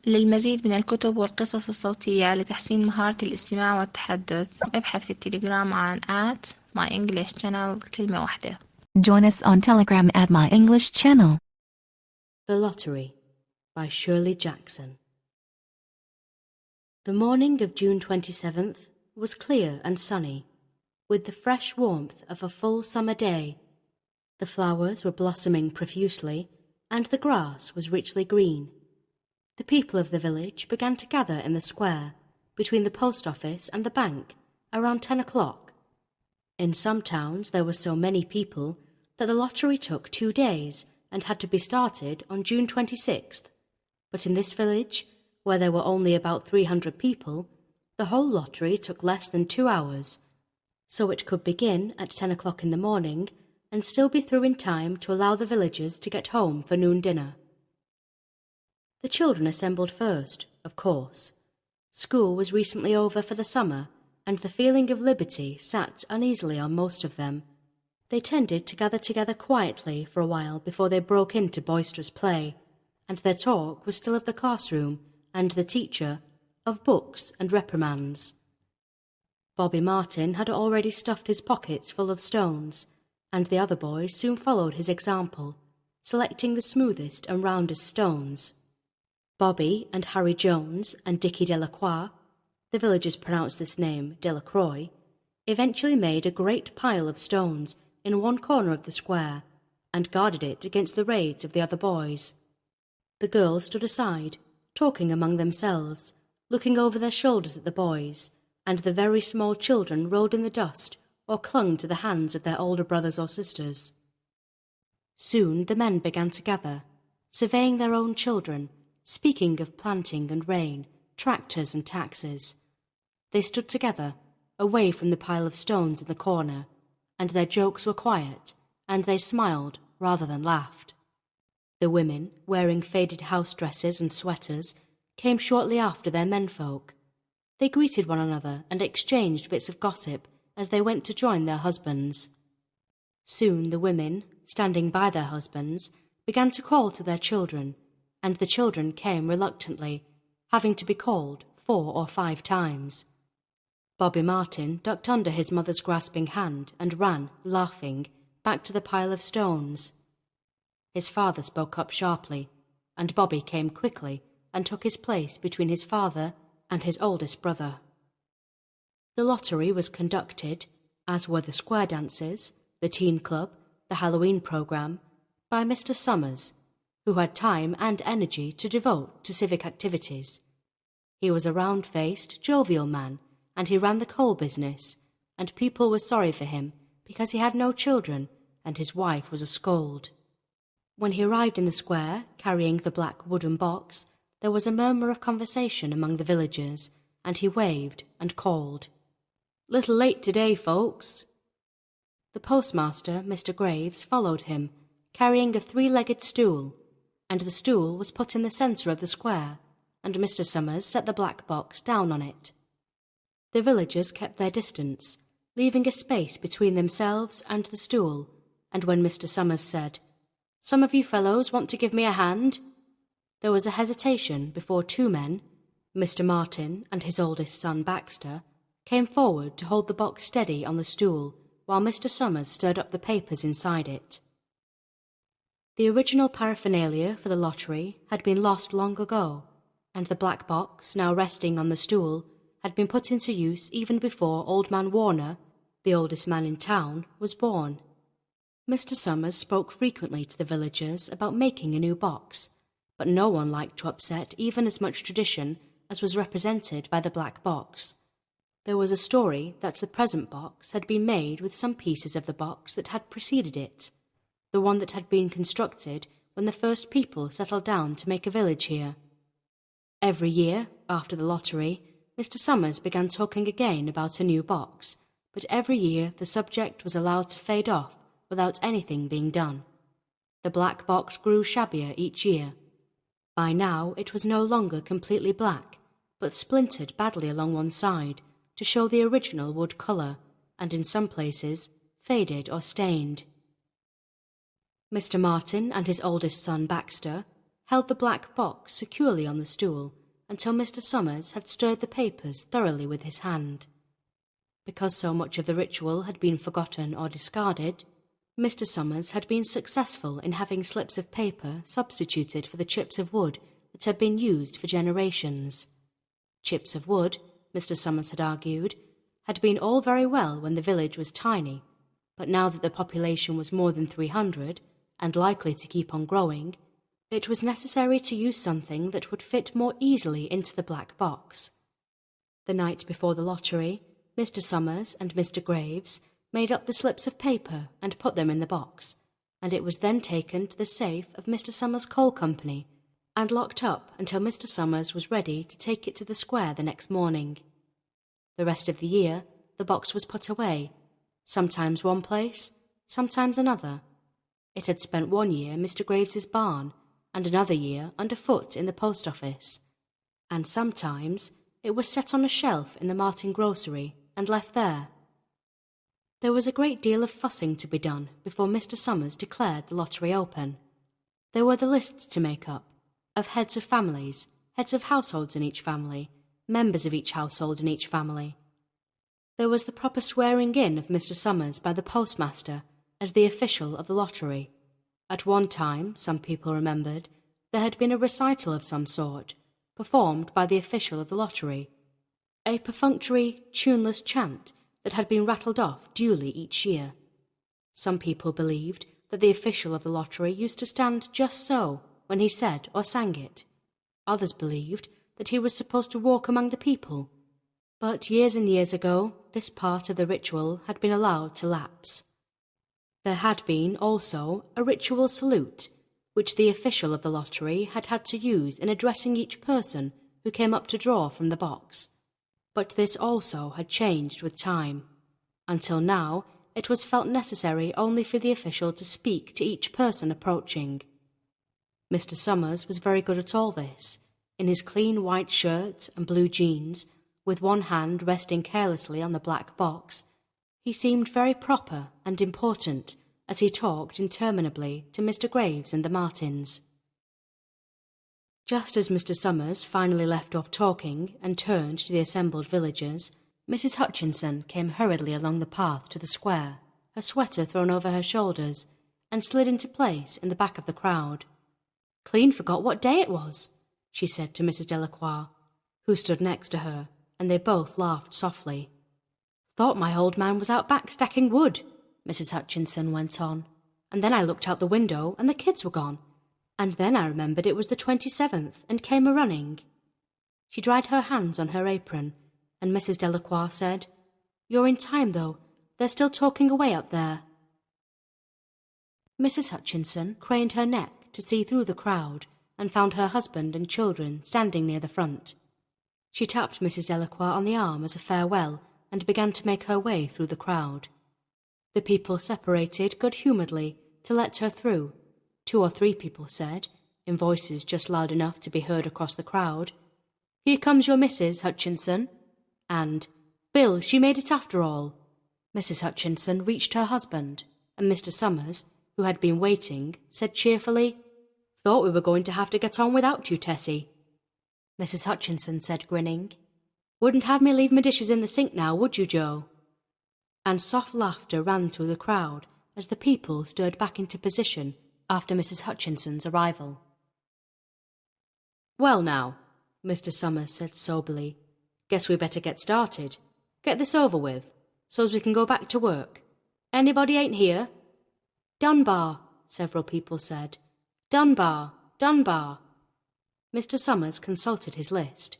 للمزيد من الكتب والقصص الصوتية لتحسين مهارة الاستماع والتحدث ابحث في التليجرام عن @myenglishchannel كلمة واحدة. Join us on Telegram at My English Channel. The Lottery by Shirley Jackson. The morning of June 27th was clear and sunny, with the fresh warmth of a full summer day. The flowers were blossoming profusely, and the grass was richly green. The people of the village began to gather in the square, between the post office and the bank, around 10 o'clock. In some towns there were so many people that the lottery took 2 days and had to be started on June 26th. But in this village, where there were only about 300 people, the whole lottery took less than 2 hours, so it could begin at 10 o'clock in the morning and still be through in time to allow the villagers to get home for noon dinner. The children assembled first, of course. School was recently over for the summer, and the feeling of liberty sat uneasily on most of them. They tended to gather together quietly for a while before they broke into boisterous play, and their talk was still of the classroom and the teacher, of books and reprimands. Bobby Martin had already stuffed his pockets full of stones, and the other boys soon followed his example, selecting the smoothest and roundest stones. Bobby and Harry Jones and Dickie Delacroix, the villagers pronounced this name Delacroix, eventually made a great pile of stones in one corner of the square and guarded it against the raids of the other boys. The girls stood aside, talking among themselves, looking over their shoulders at the boys, and the very small children rolled in the dust or clung to the hands of their older brothers or sisters. Soon the men began to gather, surveying their own children, speaking of planting and rain, tractors and taxes. They stood together, away from the pile of stones in the corner, and their jokes were quiet, and they smiled rather than laughed. The women, wearing faded house dresses and sweaters, came shortly after their menfolk. They greeted one another and exchanged bits of gossip as they went to join their husbands. Soon the women, standing by their husbands, began to call to their children, and the children came reluctantly, having to be called 4 or 5 times. Bobby Martin ducked under his mother's grasping hand and ran, laughing, back to the pile of stones. His father spoke up sharply, and Bobby came quickly and took his place between his father and his oldest brother. The lottery was conducted, as were the square dances, the teen club, the Halloween programme, by Mr. Summers, who had time and energy to devote to civic activities. He was a round-faced, jovial man, and he ran the coal business, and people were sorry for him because he had no children, and his wife was a scold. When he arrived in the square, carrying the black wooden box, there was a murmur of conversation among the villagers, and he waved and called, "Little late today, folks." The postmaster, Mr. Graves, followed him, carrying a 3-legged stool, and the stool was put in the centre of the square, and Mr. Summers set the black box down on it. The villagers kept their distance, leaving a space between themselves and the stool, and when Mr. Summers said, "Some of you fellows want to give me a hand?" there was a hesitation before 2 men, Mr. Martin and his oldest son Baxter, came forward to hold the box steady on the stool while Mr. Summers stirred up the papers inside it. The original paraphernalia for the lottery had been lost long ago, and the black box, now resting on the stool, had been put into use even before Old Man Warner, the oldest man in town, was born. Mr. Summers spoke frequently to the villagers about making a new box, but no one liked to upset even as much tradition as was represented by the black box. There was a story that the present box had been made with some pieces of the box that had preceded it, the one that had been constructed when the first people settled down to make a village here. Every year, after the lottery, Mr. Summers began talking again about a new box, but every year the subject was allowed to fade off without anything being done. The black box grew shabbier each year. By now it was no longer completely black, but splintered badly along one side to show the original wood colour, and in some places faded or stained. Mr. Martin and his oldest son Baxter, held the black box securely on the stool until Mr. Summers had stirred the papers thoroughly with his hand. Because so much of the ritual had been forgotten or discarded, Mr. Summers had been successful in having slips of paper substituted for the chips of wood that had been used for generations. Chips of wood, Mr. Summers had argued, had been all very well when the village was tiny, but now that the population was more than 300, and likely to keep on growing, it was necessary to use something that would fit more easily into the black box. The night before the lottery, Mr. Summers and Mr. Graves made up the slips of paper and put them in the box, and it was then taken to the safe of Mr. Summers' coal company and locked up until Mr. Summers was ready to take it to the square the next morning. The rest of the year, the box was put away, sometimes one place, sometimes another. It had spent 1 year in Mr. Graves's barn, and another year underfoot in the post office, and sometimes it was set on a shelf in the Martin grocery and left there. There was a great deal of fussing to be done before Mr. Summers declared the lottery open. There were the lists to make up, of heads of families, heads of households in each family, members of each household in each family. There was the proper swearing in of Mr. Summers by the postmaster as the official of the lottery. At one time, some people remembered, there had been a recital of some sort, performed by the official of the lottery, a perfunctory, tuneless chant that had been rattled off duly each year. Some people believed that the official of the lottery used to stand just so when he said or sang it. Others believed that he was supposed to walk among the people. But years and years ago, this part of the ritual had been allowed to lapse. There had been, also, a ritual salute, which the official of the lottery had had to use in addressing each person who came up to draw from the box. But this also had changed with time. Until now, it was felt necessary only for the official to speak to each person approaching. Mr. Summers was very good at all this, in his clean white shirt and blue jeans, with one hand resting carelessly on the black box. He seemed very proper and important as he talked interminably to Mr. Graves and the Martins. Just as Mr. Summers finally left off talking and turned to the assembled villagers, Mrs. Hutchinson came hurriedly along the path to the square, her sweater thrown over her shoulders, and slid into place in the back of the crowd. "Clean forgot what day it was," she said to Mrs. Delacroix, who stood next to her, and they both laughed softly. "Thought my old man was out back stacking wood," Mrs. Hutchinson went on, "and then I looked out the window and the kids were gone. And then I remembered it was the 27th and came a-running." She dried her hands on her apron, and Mrs. Delacroix said, "You're in time, though. They're still talking away up there." Mrs. Hutchinson craned her neck to see through the crowd and found her husband and children standing near the front. She tapped Mrs. Delacroix on the arm as a farewell and began to make her way through the crowd. The people separated good-humouredly to let her through. 2 or 3 people said, in voices just loud enough to be heard across the crowd, "Here comes your Mrs. Hutchinson," and "Bill, she made it after all." Mrs. Hutchinson reached her husband, and Mr. Summers, who had been waiting, said cheerfully, "Thought we were going to have to get on without you, Tessie." Mrs. Hutchinson said, grinning, "Wouldn't have me leave my dishes in the sink now, would you, Joe?" And soft laughter ran through the crowd as the people stirred back into position after Mrs. Hutchinson's arrival. "Well now," Mr. Summers said soberly, "guess we better get started. Get this over with, so's we can go back to work. Anybody ain't here?" "Dunbar," several people said. "Dunbar, Dunbar." Mr. Summers consulted his list.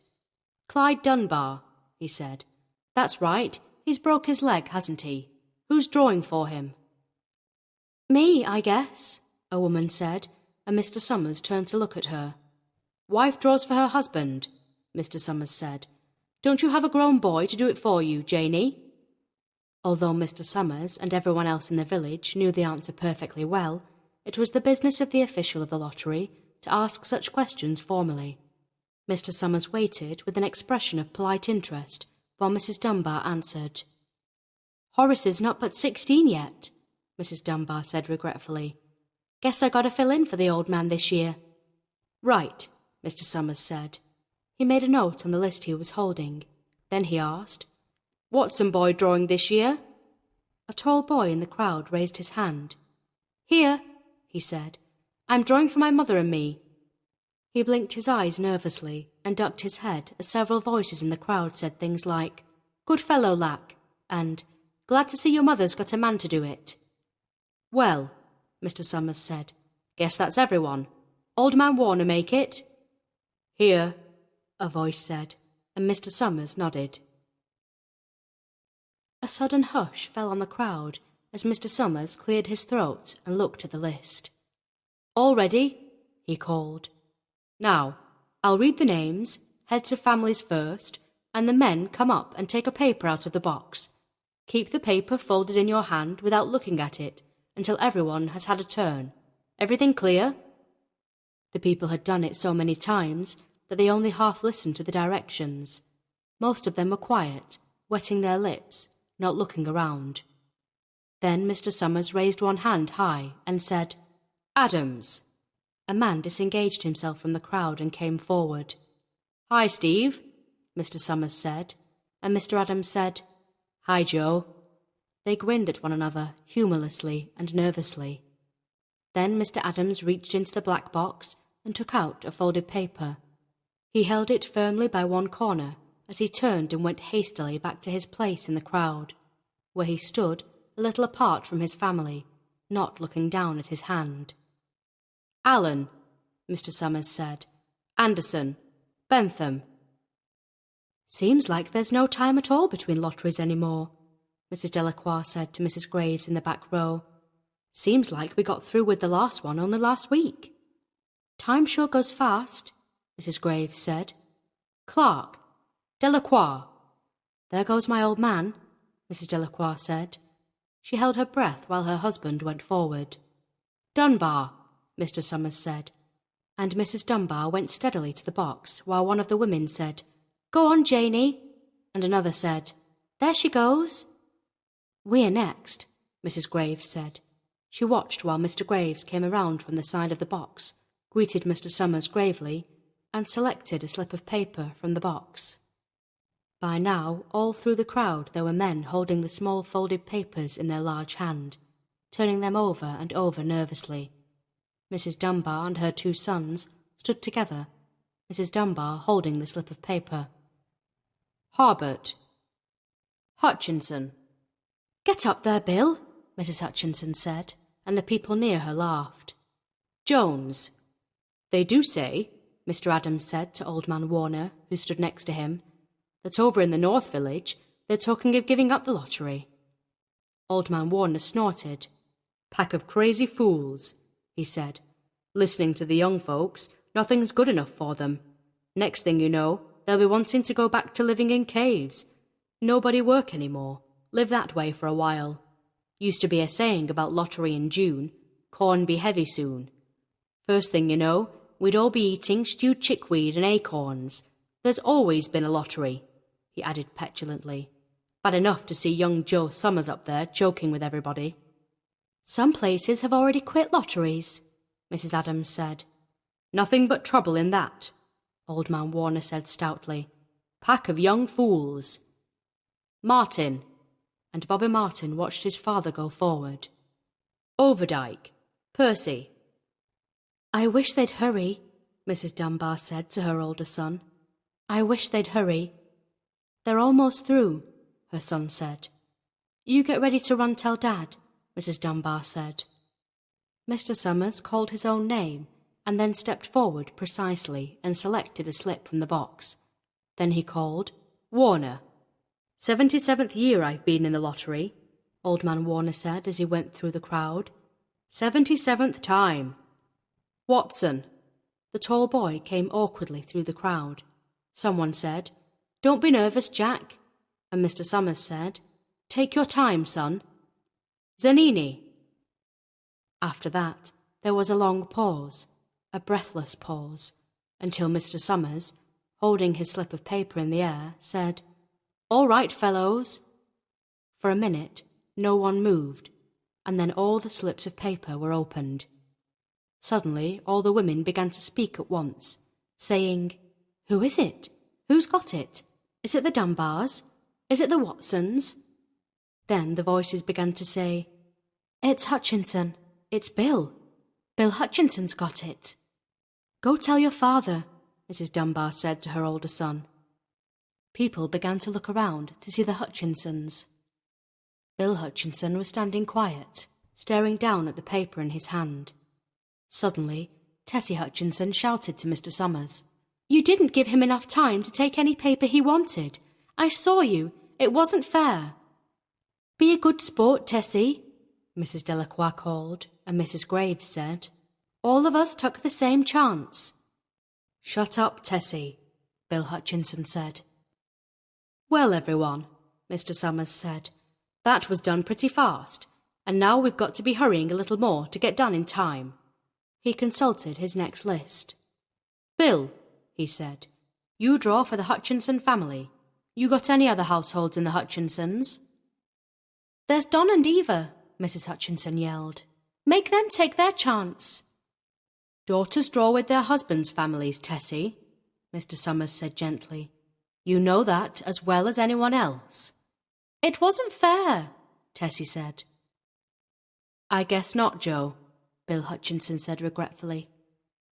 "Clyde Dunbar," he said. "That's right, he's broke his leg, hasn't he? Who's drawing for him?" "Me, I guess," a woman said, and Mr. Summers turned to look at her. "Wife draws for her husband," Mr. Summers said. "Don't you have a grown boy to do it for you, Janie?" Although Mr. Summers and everyone else in the village knew the answer perfectly well, it was the business of the official of the lottery to ask such questions formally. Mr. Summers waited with an expression of polite interest while Mrs. Dunbar answered. "Horace is not but 16 yet," Mrs. Dunbar said regretfully. "Guess I got to fill in for the old man this year." Right, Mr. Summers said. He made a note on the list he was holding. Then he asked, "Watson boy drawing this year?" A tall boy in the crowd raised his hand. "Here," he said. "I'm drawing for my mother and me." He blinked his eyes nervously and ducked his head as several voices in the crowd said things like, "Good fellow, Lack," and "Glad to see your mother's got a man to do it." "Well," Mr. Summers said, "guess that's everyone. Old man Warner make it?" "Here," a voice said, and Mr. Summers nodded. A sudden hush fell on the crowd as Mr. Summers cleared his throat and looked at the list. "All ready?" he called. "Now, I'll read the names, heads of families first, and the men come up and take a paper out of the box. Keep the paper folded in your hand without looking at it until everyone has had a turn. Everything clear?" The people had done it so many times that they only half listened to the directions. Most of them were quiet, wetting their lips, not looking around. Then Mr. Summers raised one hand high and said, "Adams." A man disengaged himself from the crowd and came forward. "Hi, Steve," Mr. Summers said, and Mr. Adams said, "Hi, Joe." They grinned at one another, humorlessly and nervously. Then Mr. Adams reached into the black box and took out a folded paper. He held it firmly by one corner as he turned and went hastily back to his place in the crowd, where he stood a little apart from his family, not looking down at his hand. "Allen," Mr. Summers said. "Anderson. Bentham." "Seems like there's no time at all between lotteries anymore," Mrs. Delacroix said to Mrs. Graves in the back row. "Seems like we got through with the last one only last week." "Time sure goes fast," Mrs. Graves said. "Clark. Delacroix." "There goes my old man," Mrs. Delacroix said. She held her breath while her husband went forward. "Dunbar," Mr. Summers said, and Mrs. Dunbar went steadily to the box while one of the women said, "Go on, Janey," and another said, "There she goes." "We're next," Mrs. Graves said. She watched while Mr. Graves came around from the side of the box, greeted Mr. Summers gravely, and selected a slip of paper from the box. By now, all through the crowd there were men holding the small folded papers in their large hand, turning them over and over nervously. Mrs. Dunbar and her two sons stood together, Mrs. Dunbar holding the slip of paper. "Harbert." "Hutchinson." "Get up there, Bill," Mrs. Hutchinson said, and the people near her laughed. "Jones." "They do say," Mr. Adams said to old man Warner, who stood next to him, "that over in the North Village they're talking of giving up the lottery." Old man Warner snorted. "Pack of crazy fools," he said. "Listening to the young folks, nothing's good enough for them. Next thing you know, they'll be wanting to go back to living in caves. Nobody work any more. Live that way for a while. Used to be a saying about lottery in June, corn be heavy soon. First thing you know, we'd all be eating stewed chickweed and acorns. There's always been a lottery," he added petulantly. "Bad enough to see young Joe Summers up there joking with everybody." "Some places have already quit lotteries," Mrs. Adams said. "Nothing but trouble in that," old man Warner said stoutly. "Pack of young fools." "Martin," and Bobby Martin watched his father go forward. "Overdyke. Percy." "I wish they'd hurry," Mrs. Dunbar said to her older son. "I wish they'd hurry." "They're almost through," her son said. "You get ready to run tell Dad," Mrs. Dunbar said. Mr. Summers called his own name and then stepped forward precisely and selected a slip from the box. Then he called, "Warner." 77th year I've been in the lottery," old man Warner said as he went through the crowd. 77th time. "Watson." The tall boy came awkwardly through the crowd. Someone said, "Don't be nervous, Jack." And Mr. Summers said, "Take your time, son." "Zanini." After that, there was a long pause, a breathless pause, until Mr. Summers, holding his slip of paper in the air, said, "All right, fellows." For a minute, no one moved, and then all the slips of paper were opened. Suddenly all the women began to speak at once, saying, "Who is it? Who's got it? Is it the Dunbars? Is it the Watsons?" Then the voices began to say, "It's Hutchinson. It's Bill. Bill Hutchinson's got it." "Go tell your father," Mrs. Dunbar said to her older son. People began to look around to see the Hutchinsons. Bill Hutchinson was standing quiet, staring down at the paper in his hand. Suddenly, Tessie Hutchinson shouted to Mr. Summers, "You didn't give him enough time to take any paper he wanted. I saw you. It wasn't fair." "Be a good sport, Tessie," Mrs. Delacroix called, and Mrs. Graves said, "All of us took the same chance." "Shut up, Tessie," Bill Hutchinson said. "Well, everyone," Mr. Summers said, "that was done pretty fast, and now we've got to be hurrying a little more to get done in time." He consulted his next list. "Bill," he said, "you draw for the Hutchinson family. You got any other households in the Hutchinsons?" "There's Don and Eva," Mrs. Hutchinson yelled. "Make them take their chance." "Daughters draw with their husbands' families, Tessie," Mr. Summers said gently. "You know that as well as anyone else." "It wasn't fair," Tessie said. "I guess not, Joe," Bill Hutchinson said regretfully.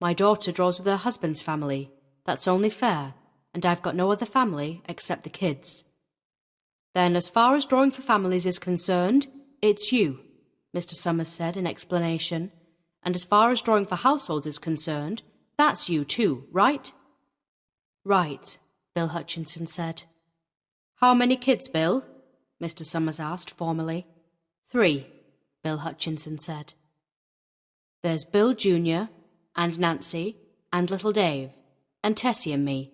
"My daughter draws with her husband's family. That's only fair, and I've got no other family except the kids." "Then as far as drawing for families is concerned, it's you," Mr. Summers said in explanation. "And as far as drawing for households is concerned, that's you too, right?" "Right," Bill Hutchinson said. "How many kids, Bill?" Mr. Summers asked formally. "3," Bill Hutchinson said. "There's Bill Jr. and Nancy and little Dave and Tessie and me."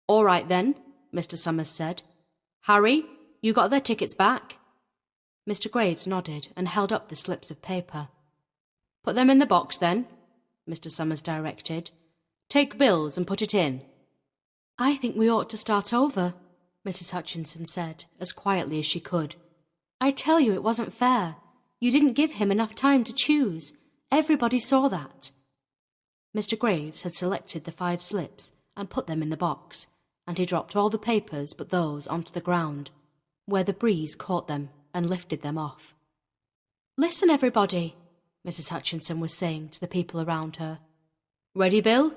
"All right then," Mr. Summers said. "Harry, you got their tickets back?" Mr. Graves nodded and held up the slips of paper. "Put them in the box then," Mr. Summers directed. "Take Bill's and put it in." "I think we ought to start over," Mrs. Hutchinson said, as quietly as she could. "I tell you it wasn't fair. You didn't give him enough time to choose. Everybody saw that." Mr. Graves had selected the 5 slips and put them in the box, and he dropped all the papers but those onto the ground, where the breeze caught them and lifted them off. "Listen, everybody," Mrs. Hutchinson was saying to the people around her. "Ready, Bill?"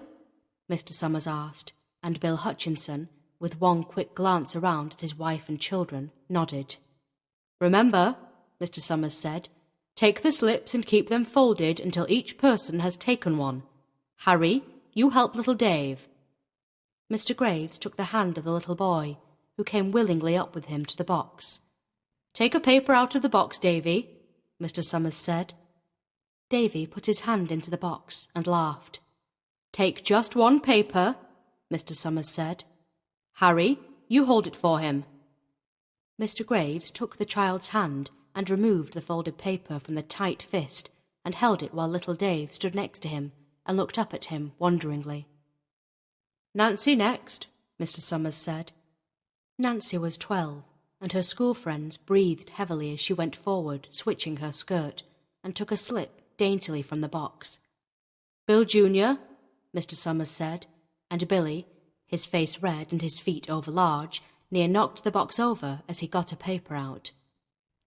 Mr. Summers asked, and Bill Hutchinson, with one quick glance around at his wife and children, nodded. "Remember," Mr. Summers said, "take the slips and keep them folded until each person has taken one. Harry, you help little Dave." Mr. Graves took the hand of the little boy, who came willingly up with him to the box. "Take a paper out of the box, Davy," Mr. Summers said. Davy put his hand into the box and laughed. "Take just one paper," Mr. Summers said. "Harry, you hold it for him." Mr. Graves took the child's hand and removed the folded paper from the tight fist and held it while little Dave stood next to him and looked up at him wonderingly. "Nancy next," Mr. Summers said. Nancy was 12, and her school friends breathed heavily as she went forward, switching her skirt, and took a slip daintily from the box. "Bill Jr.," Mr. Summers said, and Billy, his face red and his feet overlarge, near knocked the box over as he got a paper out.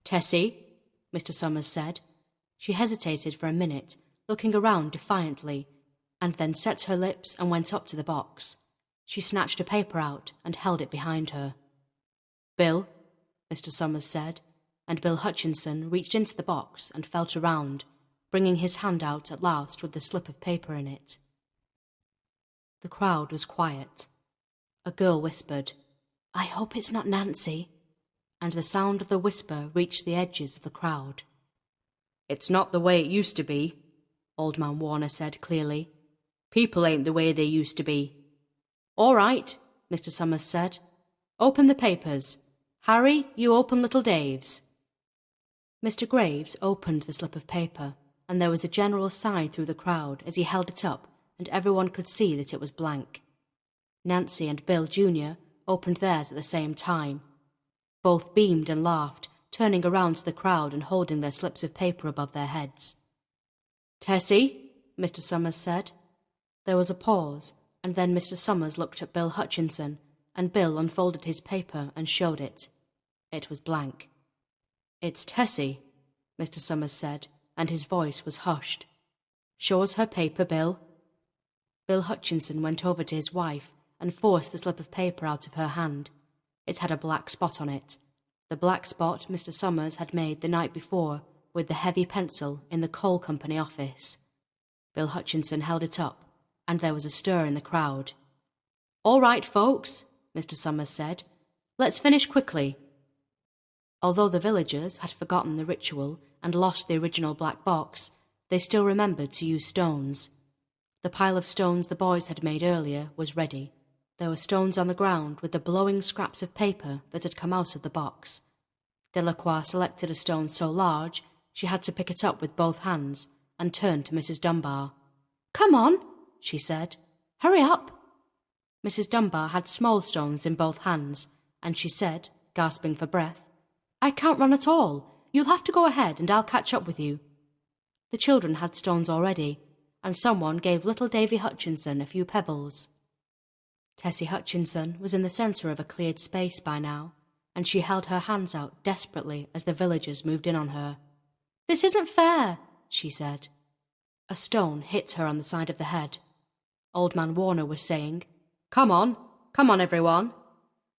"Tessie," Mr. Summers said. She hesitated for a minute, looking around defiantly, and then set her lips and went up to the box. She snatched a paper out and held it behind her. "Bill," Mr. Summers said, and Bill Hutchinson reached into the box and felt around, bringing his hand out at last with the slip of paper in it. The crowd was quiet. A girl whispered, "I hope it's not Nancy," and the sound of the whisper reached the edges of the crowd. "It's not the way it used to be," Old Man Warner said clearly. "People ain't the way they used to be." "All right," Mr. Summers said. "Open the papers. Harry, you open little Dave's." Mr. Graves opened the slip of paper, and there was a general sigh through the crowd as he held it up, and everyone could see that it was blank. Nancy and Bill Jr. opened theirs at the same time. Both beamed and laughed, turning around to the crowd and holding their slips of paper above their heads. "Tessie," Mr. Summers said. There was a pause, and then Mr. Summers looked at Bill Hutchinson, and Bill unfolded his paper and showed it. It was blank. "It's Tessie," Mr. Summers said, and his voice was hushed. "Show us her paper, Bill." Bill Hutchinson went over to his wife and forced the slip of paper out of her hand. It had a black spot on it, the black spot Mr. Summers had made the night before with the heavy pencil in the coal company office. Bill Hutchinson held it up, and there was a stir in the crowd. "All right, folks," Mr. Summers said. "Let's finish quickly." Although the villagers had forgotten the ritual and lost the original black box, they still remembered to use stones. The pile of stones the boys had made earlier was ready. There were stones on the ground with the blowing scraps of paper that had come out of the box. Delacroix selected a stone so large she had to pick it up with both hands and turned to Mrs. Dunbar. "Come on," she said. "Hurry up." Mrs. Dunbar had small stones in both hands, and she said, gasping for breath, "I can't run at all. You'll have to go ahead and I'll catch up with you." The children had stones already, and someone gave little Davy Hutchinson a few pebbles. Tessie Hutchinson was in the centre of a cleared space by now, and she held her hands out desperately as the villagers moved in on her. "This isn't fair," she said. A stone hit her on the side of the head. Old Man Warner was saying, Come on everyone."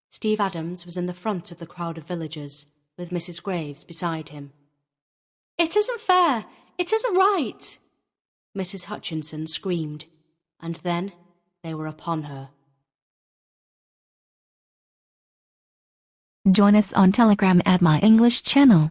Steve Adams was in the front of the crowd of villagers, with Mrs. Graves beside him. "It isn't fair! It isn't right!" Mrs. Hutchinson screamed, and then they were upon her. Join us on Telegram at My English Channel.